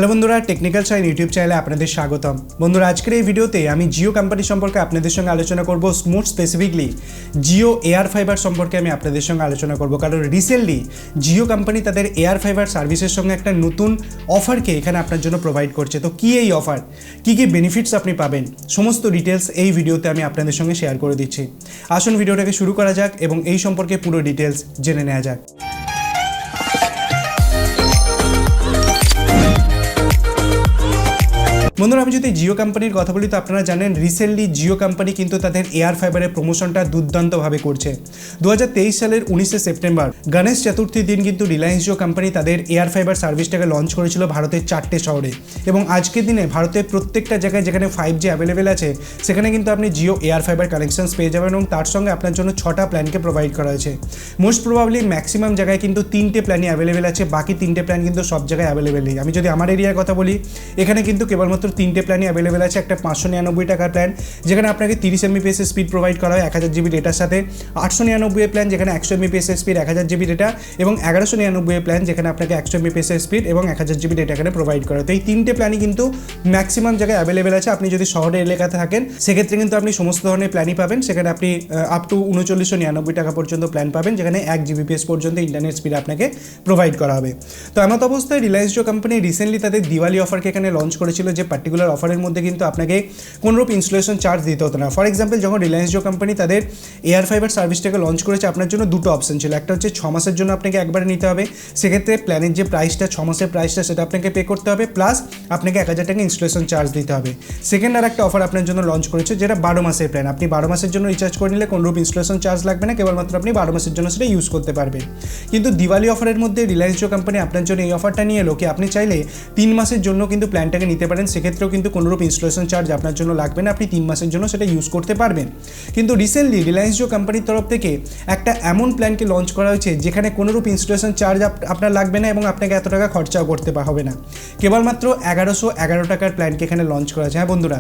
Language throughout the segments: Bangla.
হ্যালো বন্ধুরা, টেকনিক্যাল চাইন ইউটিউব চ্যানেলে আপনাদের স্বাগতম। বন্ধুরা, আজকের এই ভিডিওতে আমি জিও কোম্পানি সম্পর্কে আপনাদের সঙ্গে আলোচনা করব। মোর স্পেসিফিকলি জিও এয়ার ফাইবার সম্পর্কে আমি আপনাদের সঙ্গে আলোচনা করব, কারণ রিসেন্টলি জিও কোম্পানি তাদের এয়ার ফাইবার সার্ভিসের সঙ্গে একটা নতুন অফারকে এখানে আপনার জন্য প্রোভাইড করছে। তো কী এই অফার, কী কী বেনিফিটস আপনি পাবেন, সমস্ত ডিটেলস এই ভিডিওতে আমি আপনাদের সঙ্গে শেয়ার করে দিচ্ছি। আসুন ভিডিওটাকে শুরু করা যাক এবং এই সম্পর্কে পুরো ডিটেলস জেনে নেওয়া যাক। বন্ধুরা, আমি যদি জিও কোম্পানির কথা বলি তো আপনারা জানেন রিসেন্টলি জিও কোম্পানি কিন্তু তাদের এয়ার ফাইবারের প্রমোশনটা দুর্দান্তভাবে করছে। 2023 সালের 19শে সেপ্টেম্বর গণেশ চতুর্থীর দিন কিন্তু রিলায়েন্স জিও কোম্পানি তাদের এয়ার ফাইবার সার্ভিসটাকে লঞ্চ করেছিল ভারতের 4টে শহরে, এবং আজকের দিনে ভারতের প্রত্যেকটা জায়গায় যেখানে 5G অ্যাভেলেবেল আছে সেখানে কিন্তু আপনি জিও এয়ার ফাইবার কানেকশনস পেয়ে যাবেন, এবং তার সঙ্গে আপনার জন্য 6টা প্ল্যানকে প্রোভাইড করা হয়েছে। মোস্ট প্রবাবলি ম্যাক্সিমাম জায়গায় কিন্তু 3টে প্ল্যানই অ্যাভেলেবেল আছে, বাকি 3টে প্ল্যান কিন্তু সব জায়গায় অ্যাভেলেবেল নেই। আমি যদি আমার এরিয়ার কথা বলি, এখানে কিন্তু কেবলমাত্র 3টে প্ল্যানই অ্যাভেলেবেল আছে। একটা 599 টাকার প্ল্যান যেখানে আপনাকে 30 Mbps এর স্পিড প্রোভাইড করা হয় 1000 GB ডেটার সাথে, 899 প্ল্যান যেখানে 100 Mbps এর স্পিড 1000 GB ডেটা, এবং 1199 প্ল্যান যেখানে আপনাকে 100 Mbps এর স্পিড এবং 1000 GB ডেটা এখানে প্রোভাইড করা হয়। তো এই 3টে প্ল্যানই কিন্তু ম্যাক্সিমাম জায়গায় অ্যাভেলেবেল আছে। আপনি যদি শহরের এলাকাতে থাকেন সেক্ষেত্রে কিন্তু আপনি সমস্ত ধরনের প্ল্যানই পাবেন। সেখানে আপনি আপ টু 3999 টাকা পর্যন্ত প্ল্যান পাবেন, যেখানে 1 Gbps পর্যন্ত ইন্টারনেট স্পিড আপনাকে প্রোভাইড করা হবে। তো এমত অবস্থায় রিলায়েন্স জিও কোম্পানি রিসেন্টলি তাদের দিওয়ালি অফারকে এখানে লঞ্চ করেছিল, যে পার্টিকুলার অফারের মধ্যে কিন্তু আপনাকে কোনোরূপ ইনস্টলেশন চার্জ দিতে হতো না। ফর এক্সাম্পল, যখন রিলায়েন্স জিও কোম্পানি তাদের এয়ার ফাইবার সার্ভিসটাকে লঞ্চ করেছে আপনার জন্য দুটো অপশন ছিল। একটা হচ্ছে 6 মাসের জন্য আপনাকে একবারে নিতে হবে, সেক্ষেত্রে প্ল্যানের যে প্রাইসটা 6 মাসের প্রাইসটা সেটা আপনাকে পে করতে হবে, প্লাস আপনাকে 1000 টাকা ইনস্টলেশন চার্জ দিতে হবে। সেকেন্ড আর একটা অফার আপনার জন্য লঞ্চ করেছে, যেটা 12 মাসের প্ল্যান। আপনি 12 মাসের জন্য রিচার্জ করে নিলে কোনোরূপ ইনস্টলেশন চার্জ লাগবে না, কেবলমাত্র আপনি 12 মাসের জন্য সেটা ইউজ করতে পারবেন। কিন্তু দিওয়ালি অফারের মধ্যে রিলায়েন্স জিও কোম্পানি আপনার জন্য এই অফারটা নিয়ে এলো কি আপনি চাইলে 3 মাসের জন্য কিন্তু প্ল্যানটাকে নিতে পারেন, সেক্ষেত্রেও কিন্তু কোনোরূপ ইনস্টলেশন চার্জ আপনার জন্য লাগবে না, আপনি 3 মাসের জন্য সেটা ইউজ করতে পারবেন। কিন্তু রিসেন্টলি রিলায়েন্স জিও কোম্পানির তরফ থেকে একটা এমন প্ল্যানকে লঞ্চ করা হয়েছে যেখানে কোনোরূপ ইনস্টলেশন চার্জ আপনার লাগবে না, এবং আপনাকে এত টাকা খরচাও করতে হবে না। কেবলমাত্র 1111 টাকার প্ল্যানকে এখানে লঞ্চ করা হয়েছে। হ্যাঁ বন্ধুরা,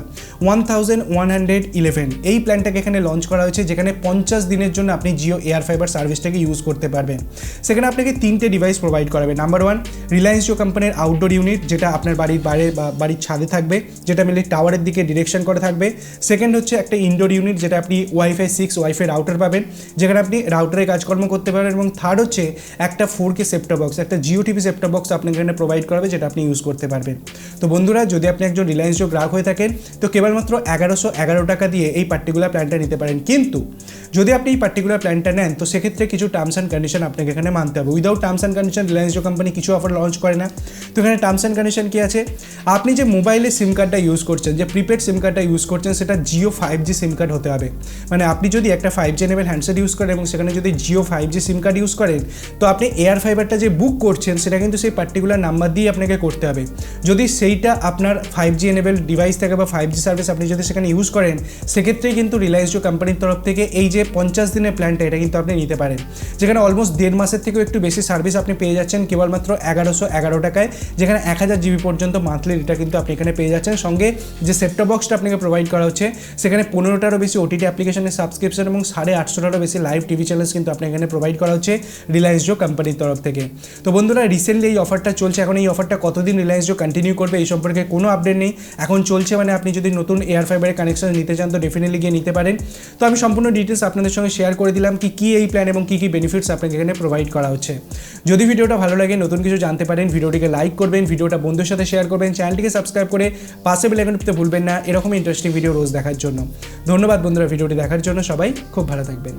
1111 এই প্ল্যানটাকে এখানে লঞ্চ করা হয়েছে, যেখানে 50 দিনের জন্য আপনি জিও এয়ার ফাইবার সার্ভিসটাকে ইউজ করতে পারবেন। সেখানে আপনাকে 3টে ডিভাইস প্রোভাইড করাবে। নাম্বার 1, রিলায়েন্স জিও কোম্পানির আউটডোর ইউনিট, যেটা আপনার বাড়ির বাইরে বা বাড়ির ছাদে থাকবে, যেটা মিলে টাওয়ারের দিকে ডিরেকশন করে থাকবে। সেকেন্ড হচ্ছে একটা ইনডোর ইউনিট, যেটা আপনি ওয়াইফাই 6 ওয়াইফাই রাউটার পাবেন, যেখানে আপনি রাউটারে কাজকর্ম করতে পারবেন। এবং থার্ড হচ্ছে একটা 4K সেপ্টপ বক্স, একটা জিও টিভি সেপ্টপ বক্স আপনাকে এখানে প্রোভাইড করাবে, যেটা আপনি ইউজ করতে পারবেন। তো বন্ধুরা, যদি আপনি একজন রিলায়েন্স জিও গ্রাহক হয়ে থাকেন তো কেবলমাত্র 1111 টাকা দিয়ে এই পার্টিকুলার প্ল্যানটা নিতে পারেন। কিন্তু যদি আপনি এই পার্টিকুলার প্ল্যানটা নেন তো সেক্ষেত্রে কিছু টার্মস অ্যান্ড কন্ডিশন আপনাকে এখানে মানতে হবে। Without terms and condition Reliance Jio company কিছু অফার লঞ্চ করে না। তো এখানে টার্মস অ্যান্ড কন্ডিশন কী আছে, আপনি যে মোবাইলে সিম কার্ডটা ইউজ করছেন, যে প্রিপেড সিম কার্ডটা ইউজ করছেন, সেটা জিও 5G সিম কার্ড হতে হবে। মানে আপনি যদি একটা 5G এনেবল হ্যান্ডসেট ইউজ করেন এবং সেখানে যদি জিও 5G সিম কার্ড ইউজ করেন, তো আপনি এয়ার ফাইবারটা যে বুক করছেন সেটা কিন্তু সেই পার্টিকুলার নাম্বার দিয়ে আপনাকে করতে হবে। যদি সেইটা আপনার 5G এনেবল ডিভাইস থাকে বা 5G সার্ভিস আপনি যদি সেখানে ইউজ করেন, সেক্ষেত্রেই কিন্তু রিলায়েন্স জিও কোম্পানির তরফ থেকে এই যে 50 দিনের প্ল্যানটা এটা কিন্তু আপনি নিতে পারেন, যেখানে অলমোস্ট 1.5 মাসের থেকেও একটু বেশি সার্ভিস আপনি পেয়ে যাচ্ছেন কেবলমাত্র 1111 টাকায়, যেখানে 1000 GB পর্যন্ত মান্থলি ডেটা কিন্তু আপনি এখানে পেয়ে যাচ্ছেন। সঙ্গে যে সেটটপ বক্সটা আপনাকে প্রোভাইড করা হচ্ছে সেখানে 15টারও বেশি ওটিটি অ্যাপ্লিকেশনের সাবস্ক্রিপশন এবং 850টারও বেশি লাইভ টিভি চ্যানেলস কিন্তু আপনাকে এখানে প্রোভাইড করা হচ্ছে রিলায়েন্স জিও কোম্পানির তরফ থেকে। তো বন্ধুরা, রিসেন্টলি এই অফারটা চলছে। এখন এই অফারটা কতদিন রিলায়েন্স জিও কন্টিনিউ করবে এই সম্পর্কে কোনো আপডেট নেই। এখন চলছে, মানে আপনি যদি নতুন এয়ার ফাইবারের কানেকশন নিতে চান তো ডেফিনেটলি গিয়ে নিতে পারেন। তো আমি সম্পূর্ণ ডিটেলস আপনাদের সঙ্গে শেয়ার করে দিলাম কি এই প্ল্যান এবং কি বেনিফিটস আপনাকে এখানে প্রোভাইড করা হচ্ছে। যদি ভিডিওটা ভালো লাগে, নতুন কিছু জানতে পারেন, ভিডিওটিকে লাইক করবেন, ভিডিওটা বন্ধুদের সাথে শেয়ার করবেন, চ্যানেলটিকে সাবস্ক্রাইব করে পাশে বেল আইকন টিপতে ভুলবেন না এরকম ইন্টারেস্টিং ভিডিও রোজ দেখার জন্য। ধন্যবাদ বন্ধুরা ভিডিওটি দেখার জন্য, সবাই খুব ভালো থাকবেন।